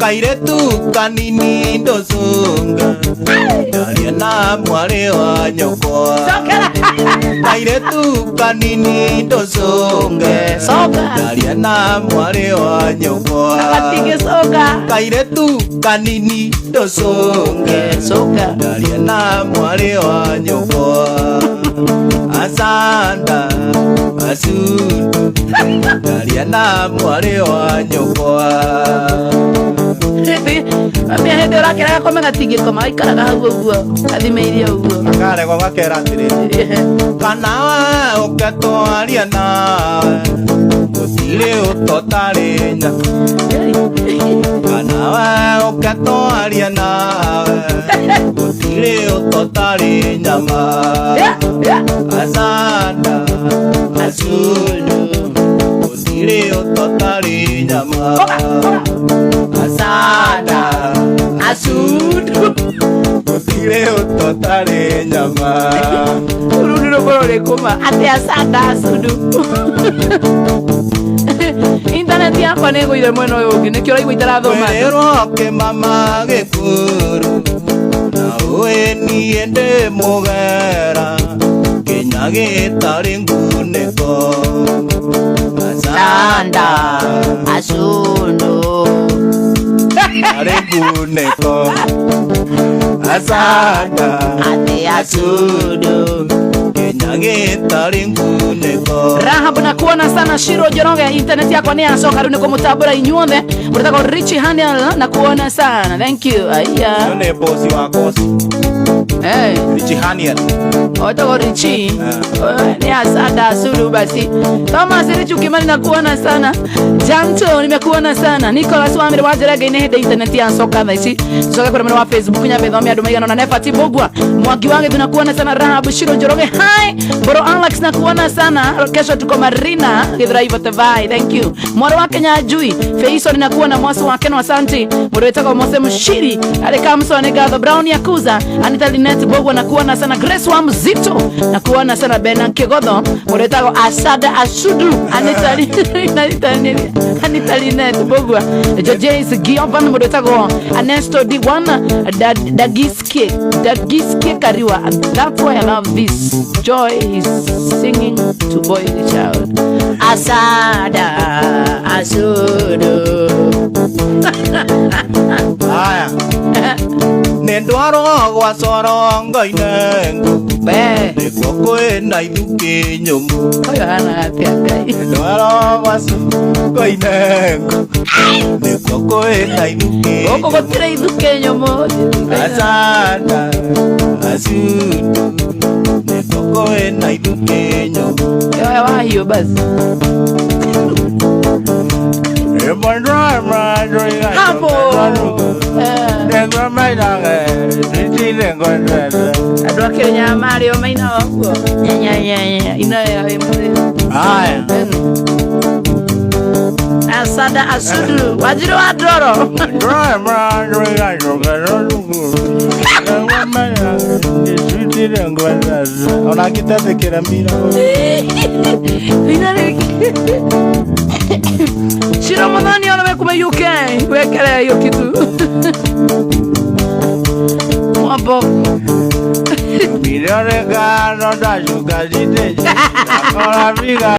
kairetu kanini ndocunga ndaria na mwari wa nyokwa kairetu kanini ndocunge ndaria na mwari wa nyokwa kairetu kanini ndocunge ndaria na mwari wa nyokwa asanda asundu ndaria na mwari wa nyokwa Mami hende urakera kome gatingi koma aikaraga hau uguo athimeirie uguo akaregwo gakera atiri kana uketwaria nawe gutire utotari nya kana uketwaria nawe gutire utotari nyama asanda asulu gutire utotari nyama asanda asudu gutire utotari nyama urundu borore kuma ate asanda asudu internet yakwa nego ile mweno yogi nikyo raigwa itarathoma roke mama gekuru na weni ende mugera kinya gitari nguneko asanda asudu arenguneko asanda ate asudu kinya gitari nguneko Rahabu na kuona sana Shiro Joroge internet yako ni asoka runi kwa mutabura inyuothe mutaka Richie Handel na kuona sana thank you aya none bosi wako Richie Handel oto Richie ni asada suru basi Thomas Richie Kimani na kuona sana Janto nimekuona sana Nicholas Wamire wajerege ine hede internet ya soka thaici soka kwa mwana wa Facebook nyambe thomia andu maigana na Nefati Bogwa mwagi wange tunakuona sana Rahabu Shiro Joroge hi Bro Alex na kuona sana kesho tuko Marina Githrai Tavai thank you mwaro wa Kenya Jui Feiso ninakuona mwaso wa Kenya Asante mwaro wetaka Mose Mshiri Aleka Msone Gatho Brown Yakuza Anita Linet Bogwa na kuona sana Grace wa Mzito na kuona sana Benan Kegodho mwaro wetaka Asada Asudu Anita Linet Bogwa Jojace Giovan mwaro wetaka Anesto D1 Dagiske Kariwa and that's why I love this Joy is singing to Boy the Child Asada Asudu aya nendwaro gwa sorongo inengo be niko kwena ithuki nyumu oyo hana atia ngai nendwaro gwa sorongo inengo niko kwena ithuki oko gotire ithuke nyomo asanda asudu niko kwena ithuki nyumu yo wahio basi hapo adu a Kenya mari o maina waguo nya ina ya imuri haya Asada Asudu wajiro adoro ona kitathekera mira Shiro Muthoni ona wekuma UK wekere hiyo kitu Wapo Mirore gano da shuga jite Akora viga